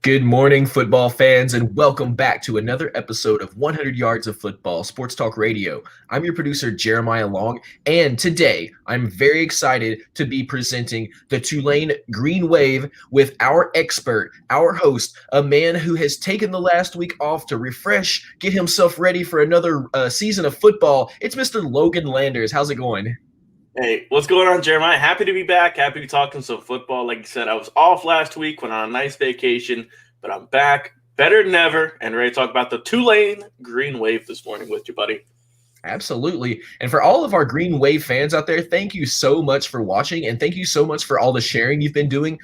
Good morning, football fans, and welcome back to another episode of 100 Yards of Football Sports Talk Radio. I'm your producer, Jeremiah Long, and today I'm very excited to be presenting the Tulane Green Wave with our expert, our host, a man who has taken the last week off to refresh, get himself ready for another season of football. It's Mr. Logan Landers. How's it going? Hey, what's going on, Jeremiah? Happy to be back. Happy to be talking some football. Like you said, I was off last week, went on a nice vacation, but I'm back better than ever and ready to talk about the Tulane Green Wave this morning with you, buddy. Absolutely. And for all of our Green Wave fans out there, thank you so much for watching, and thank you so much for all the sharing you've been doing,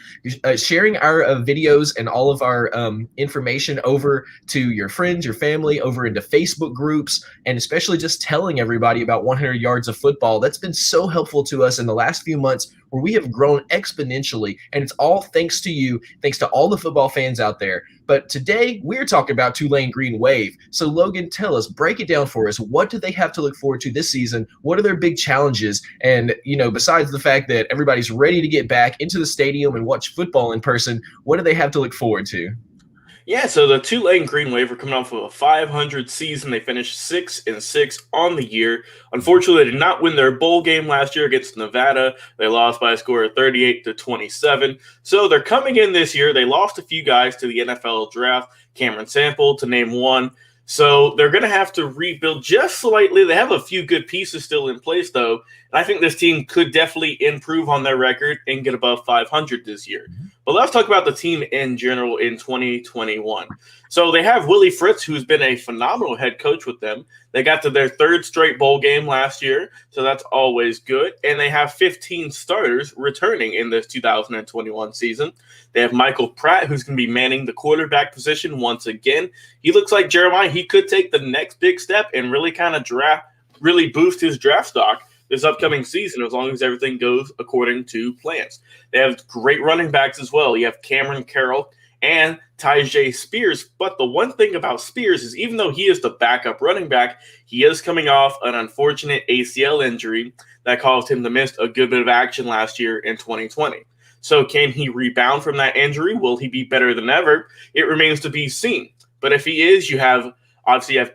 sharing our videos and all of our information over to your friends, your family, over into Facebook groups, and especially just telling everybody about 100 Yards of Football. That's been so helpful to us in the last few months where we have grown exponentially, and it's all thanks to you, thanks to all the football fans out there. But today we're talking about Tulane Green Wave. So Logan, tell us, break it down for us. What do they have to look forward to this season? What are their big challenges? And, besides the fact that everybody's ready to get back into the stadium and watch football in person, what do they have to look forward to? Yeah, so the Tulane Green Wave are coming off of a 500 season. They finished 6-6 on the year. Unfortunately, they did not win their bowl game last year against Nevada. They lost by a score of 38-27. So they're coming in this year. They lost a few guys to the NFL draft, Cameron Sample to name one. So they're going to have to rebuild just slightly. They have a few good pieces still in place, though. And I think this team could definitely improve on their record and get above 500 this year. But let's talk about the team in general in 2021. So they have Willie Fritz, who's been a phenomenal head coach with them. They got to their third straight bowl game last year, so that's always good. And they have 15 starters returning in this 2021 season. They have Michael Pratt, who's going to be manning the quarterback position once again. He looks like Jeremiah. He could take the next big step and really kind of really boost his draft stock this upcoming season, as long as everything goes according to plans. They have great running backs as well. You have Cameron Carroll and Tyjae Spears. But the one thing about Spears is, even though he is the backup running back, he is coming off an unfortunate ACL injury that caused him to miss a good bit of action last year in 2020. So can he rebound from that injury? Will he be better than ever? It remains to be seen. But if he is, you have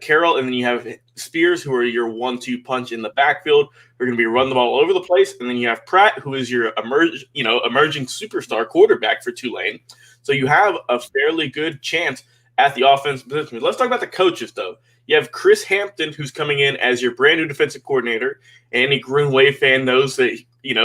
Carroll, and then you have Spears, who are your 1-2 punch in the backfield. They're going to be running the ball all over the place. And then you have Pratt, who is your emerging superstar quarterback for Tulane. So you have a fairly good chance at the offensive position. Let's talk about the coaches, though. You have Chris Hampton, who's coming in as your brand new defensive coordinator. Any Green Wave fan knows that,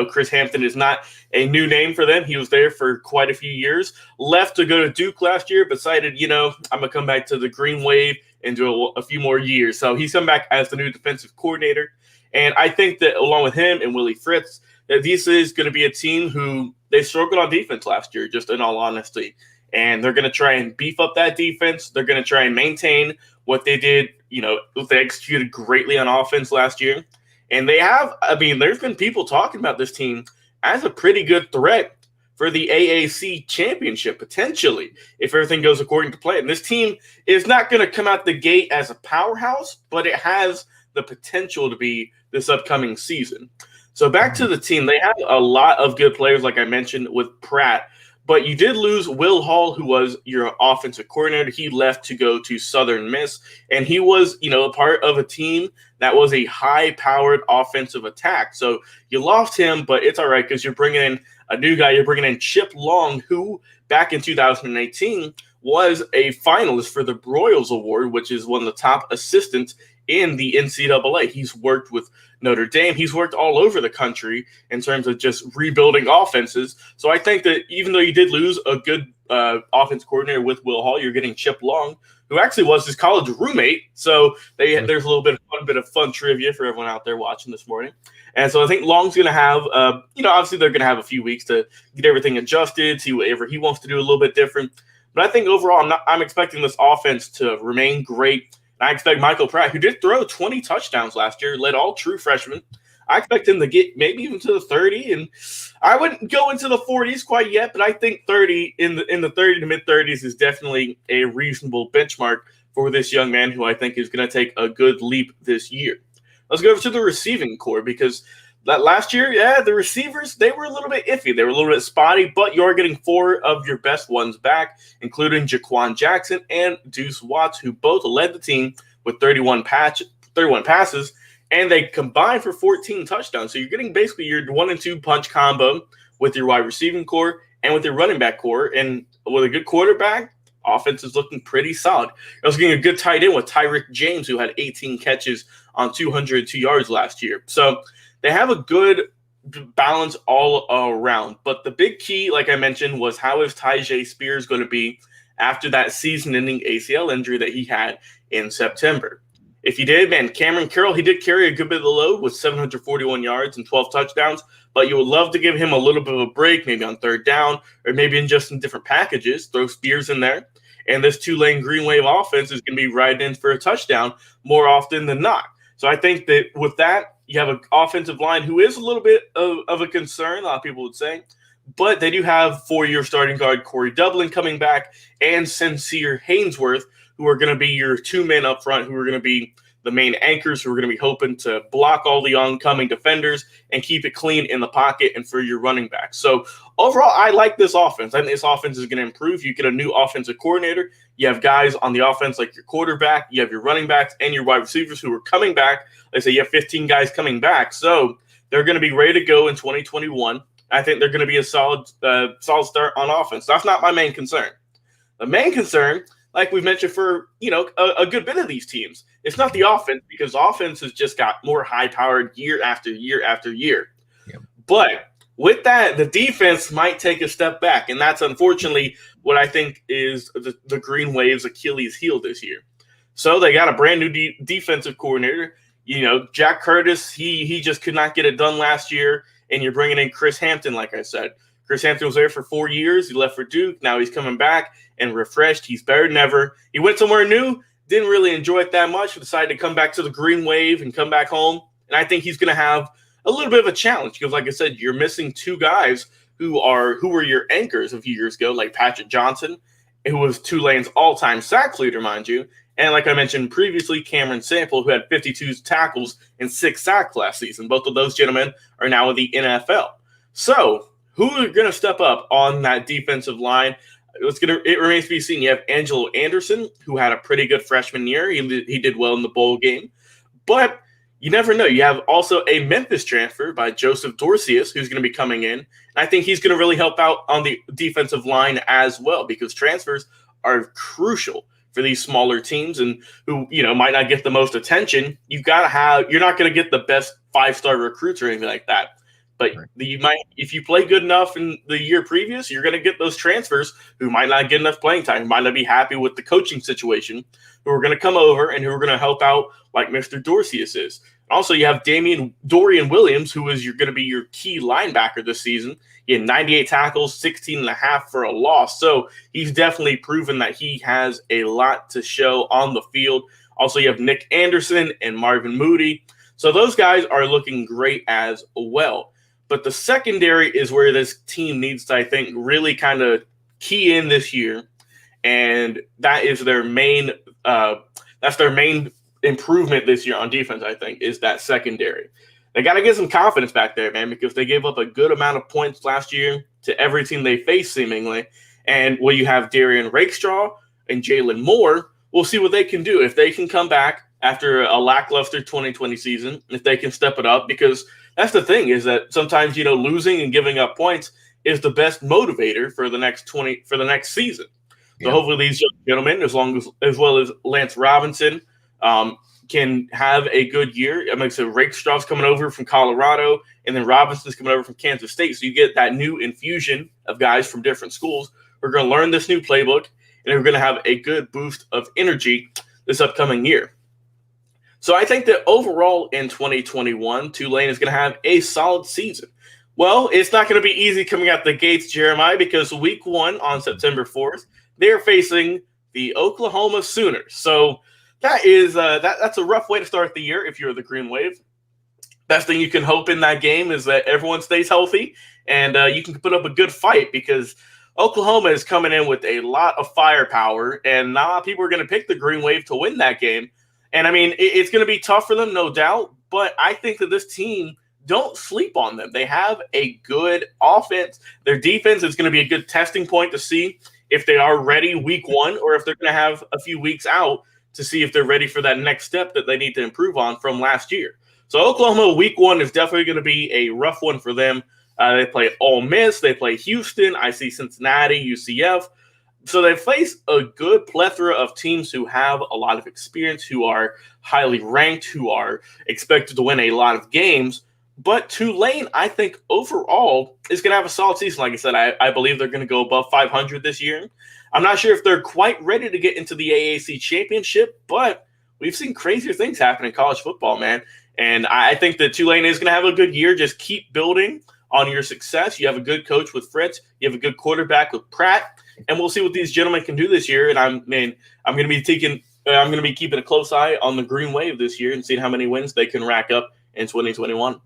Chris Hampton is not a new name for them. He was there for quite a few years. Left to go to Duke last year, but decided, I'm going to come back to the Green Wave and do a few more years. So he's come back as the new defensive coordinator. And I think that along with him and Willie Fritz, that this is going to be a team who they struggled on defense last year, just in all honesty. And they're going to try and beef up that defense. They're going to try and maintain what they did, they executed greatly on offense last year. And there's been people talking about this team as a pretty good threat for the AAC championship, potentially, if everything goes according to plan. This team is not going to come out the gate as a powerhouse, but it has the potential to be this upcoming season. So back to the team, they have a lot of good players, like I mentioned, with Pratt. But you did lose Will Hall, who was your offensive coordinator. He left to go to Southern Miss, and he was, a part of a team that was a high-powered offensive attack. So you lost him, but it's all right because you're bringing in a new guy. You're bringing in Chip Long, who back in 2018 was a finalist for the Broyles Award, which is one of the top assistants in the NCAA. He's worked with Notre Dame. He's worked all over the country in terms of just rebuilding offenses. So I think that even though you did lose a good offense coordinator with Will Hall, you're getting Chip Long, who actually was his college roommate. So there's a little bit of fun trivia for everyone out there watching this morning. And so I think Long's going to have, obviously they're going to have a few weeks to get everything adjusted, see whatever he wants to do a little bit different. But I think overall, I'm expecting this offense to remain great. I expect Michael Pratt, who did throw 20 touchdowns last year, led all true freshmen. I expect him to get maybe even to the 30, and I wouldn't go into the 40s quite yet, but I think 30 in the 30 to mid 30s is definitely a reasonable benchmark for this young man, who I think is going to take a good leap this year. Let's go over to the receiving core, because last year, yeah, the receivers, they were a little bit iffy. They were a little bit spotty, but you're getting 4 of your best ones back, including Jaquan Jackson and Deuce Watts, who both led the team with 31 passes, and they combined for 14 touchdowns. So you're getting basically your 1 and 2 punch combo with your wide receiving core and with your running back core. And with a good quarterback, offense is looking pretty solid. I was getting a good tight end with Tyreek James, who had 18 catches on 202 yards last year. So they have a good balance all around. But the big key, like I mentioned, was how is Tyjae Spears going to be after that season-ending ACL injury that he had in September? If he did, man, Cameron Carroll, he did carry a good bit of the load with 741 yards and 12 touchdowns, but you would love to give him a little bit of a break, maybe on third down, or maybe in just in different packages, throw Spears in there. And this Tulane Green Wave offense is going to be riding in for a touchdown more often than not. So I think that with that, you have an offensive line who is a little bit of a concern, a lot of people would say, but they do have 4-year starting guard Corey Dublin coming back and Sincere Haynesworth, who are going to be your 2 men up front, who are going to be the main anchors, who are going to be hoping to block all the oncoming defenders and keep it clean in the pocket and for your running back. So overall, I like this offense. I think this offense is going to improve. You get a new offensive coordinator. You have guys on the offense like your quarterback. You have your running backs and your wide receivers who are coming back. Like I say, you have 15 guys coming back. So they're going to be ready to go in 2021. I think they're going to be a solid start on offense. That's not my main concern. The main concern, like we've mentioned for a good bit of these teams, it's not the offense, because offense has just got more high-powered year after year after year. Yep. But with that, the defense might take a step back, and that's unfortunately what I think is the Green Wave's Achilles heel this year. So they got a brand new defensive coordinator. Jack Curtis, he just could not get it done last year, and you're bringing in Chris Hampton, like I said. Chris Hampton was there for 4 years. He left for Duke. Now he's coming back and refreshed. He's better than ever. He went somewhere new, didn't really enjoy it that much, decided to come back to the Green Wave and come back home. And I think he's going to have a little bit of a challenge because, like I said, you're missing 2 guys who were your anchors a few years ago, like Patrick Johnson, who was Tulane's all-time sack leader, mind you. And like I mentioned previously, Cameron Sample, who had 52 tackles and 6 sacks last season. Both of those gentlemen are now in the NFL. So who are going to step up on that defensive line? It remains to be seen. You have Angelo Anderson, who had a pretty good freshman year. He did well in the bowl game. But you never know. You have also a Memphis transfer by Joseph Dorcius, who's going to be coming in. And I think he's going to really help out on the defensive line as well, because transfers are crucial for these smaller teams and who might not get the most attention. You're not going to get the best 5-star recruits or anything like that. But you might, if you play good enough in the year previous, you're going to get those transfers who might not get enough playing time, who might not be happy with the coaching situation, who are going to come over and who are going to help out like Mr. Dorcius is. Also, you have Dorian Williams, who is going to be your key linebacker this season. He had 98 tackles, 16 and a half for a loss. So he's definitely proven that he has a lot to show on the field. Also, you have Nick Anderson and Marvin Moody. So those guys are looking great as well. But the secondary is where this team needs to, I think, really kind of key in this year, and that is their main. That's their main improvement this year on defense. I think is that secondary. They got to get some confidence back there, man, because they gave up a good amount of points last year to every team they faced, seemingly. And you have Darian Rakestraw and Jalen Moore. We'll see what they can do if they can come back after a lackluster 2020 season. If they can step it up, because that's the thing, is that sometimes, losing and giving up points is the best motivator for the next season. So hopefully these gentlemen, as well as Lance Robinson, can have a good year. I mean, so Rakestraw's coming over from Colorado, and then Robinson's coming over from Kansas State. So you get that new infusion of guys from different schools who are going to learn this new playbook, and they're going to have a good boost of energy this upcoming year. So I think that overall in 2021, Tulane is going to have a solid season. Well, it's not going to be easy coming out the gates, Jeremiah, because week 1 on September 4th, they're facing the Oklahoma Sooners. So that is that's a rough way to start the year if you're the Green Wave. Best thing you can hope in that game is that everyone stays healthy and you can put up a good fight, because Oklahoma is coming in with a lot of firepower, and not a lot of people are going to pick the Green Wave to win that game. And, I mean, it's going to be tough for them, no doubt, but I think that this team don't sleep on them. They have a good offense. Their defense is going to be a good testing point to see if they are ready week one or if they're going to have a few weeks out to see if they're ready for that next step that they need to improve on from last year. So Oklahoma week one is definitely going to be a rough one for them. They play Ole Miss. They play Houston. I see Cincinnati, UCF. So they face a good plethora of teams who have a lot of experience, who are highly ranked, who are expected to win a lot of games. But Tulane, I think, overall is going to have a solid season. Like I said, I believe they're going to go above 500 this year. I'm not sure if they're quite ready to get into the AAC championship, but we've seen crazier things happen in college football, man. And I think that Tulane is going to have a good year. Just keep building on your success. You have a good coach with Fritz. You have a good quarterback with Pratt. And we'll see what these gentlemen can do this year. And I'm going to be keeping a close eye on the Green Wave this year and seeing how many wins they can rack up in 2021.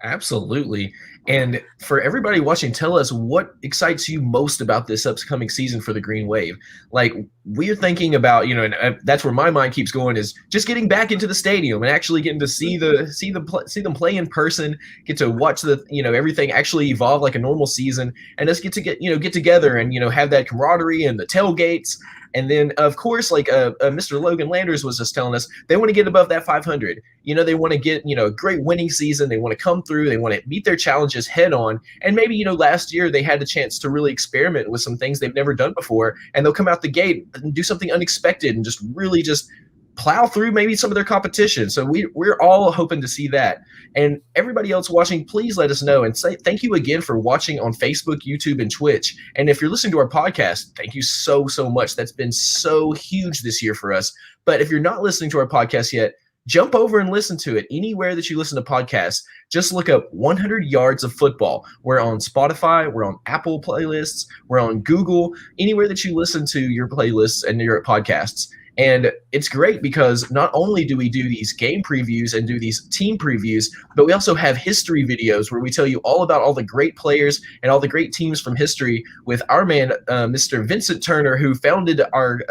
Absolutely. And for everybody watching, tell us what excites you most about this upcoming season for the Green Wave. Like, we're thinking about, and that's where my mind keeps going, is just getting back into the stadium and actually getting to see them play in person, get to watch everything actually evolve like a normal season, and us get together and have that camaraderie and the tailgates. And then, of course, like Mr. Logan Landers was just telling us, they want to get above that 500. They want to get, a great winning season. They want to come through. They want to meet their challenges head on. And maybe, last year they had a chance to really experiment with some things they've never done before. And they'll come out the gate and do something unexpected and just really just plow through maybe some of their competition. So we're all hoping to see that. And everybody else watching, please let us know and say thank you again for watching on Facebook, YouTube, and Twitch. And if you're listening to our podcast, thank you so much. That's been so huge this year for us. But if you're not listening to our podcast yet, jump over and listen to it anywhere that you listen to podcasts. Just look up 100 Yards of Football. We're on Spotify. We're on Apple playlists. We're on Google, anywhere that you listen to your playlists and your podcasts. And it's great because not only do we do these game previews and do these team previews, but we also have history videos where we tell you all about all the great players and all the great teams from history with our man, Mr. Vincent Turner, who founded our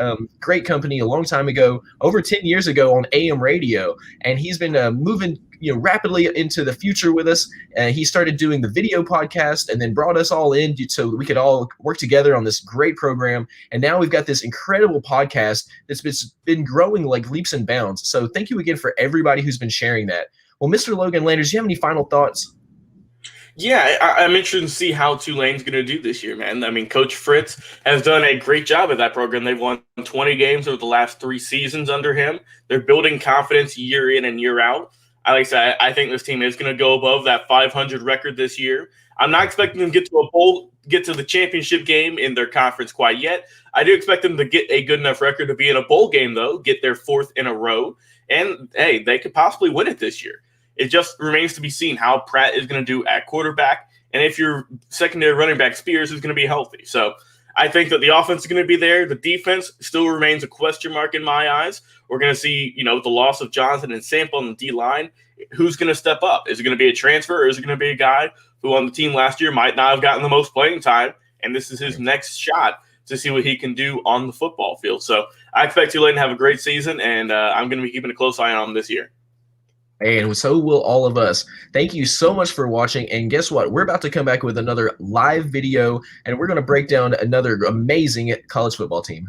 great company a long time ago, over 10 years ago on AM radio. And he's been moving rapidly into the future with us. He started doing the video podcast and then brought us all in so we could all work together on this great program. And now we've got this incredible podcast that's been growing like leaps and bounds. So thank you again for everybody who's been sharing that. Well, Mr. Logan Landers, do you have any final thoughts? Yeah, I'm interested to see how Tulane's going to do this year, man. I mean, Coach Fritz has done a great job at that program. They've won 20 games over the last 3 seasons under him. They're building confidence year in and year out. Like I said, I think this team is going to go above that 500 record this year. I'm not expecting them to get to the championship game in their conference quite yet. I do expect them to get a good enough record to be in a bowl game, though, get their 4th in a row. And, hey, they could possibly win it this year. It just remains to be seen how Pratt is going to do at quarterback and if your secondary running back Spears is going to be healthy. So I think that the offense is going to be there. The defense still remains a question mark in my eyes. We're going to see, the loss of Johnson and Sample on the D-line. Who's going to step up? Is it going to be a transfer or is it going to be a guy who on the team last year might not have gotten the most playing time, and this is his next shot to see what he can do on the football field? So I expect Tulane to have a great season, and I'm going to be keeping a close eye on him this year. And so will all of us. Thank you so much for watching. And guess what? We're about to come back with another live video, and we're going to break down another amazing college football team.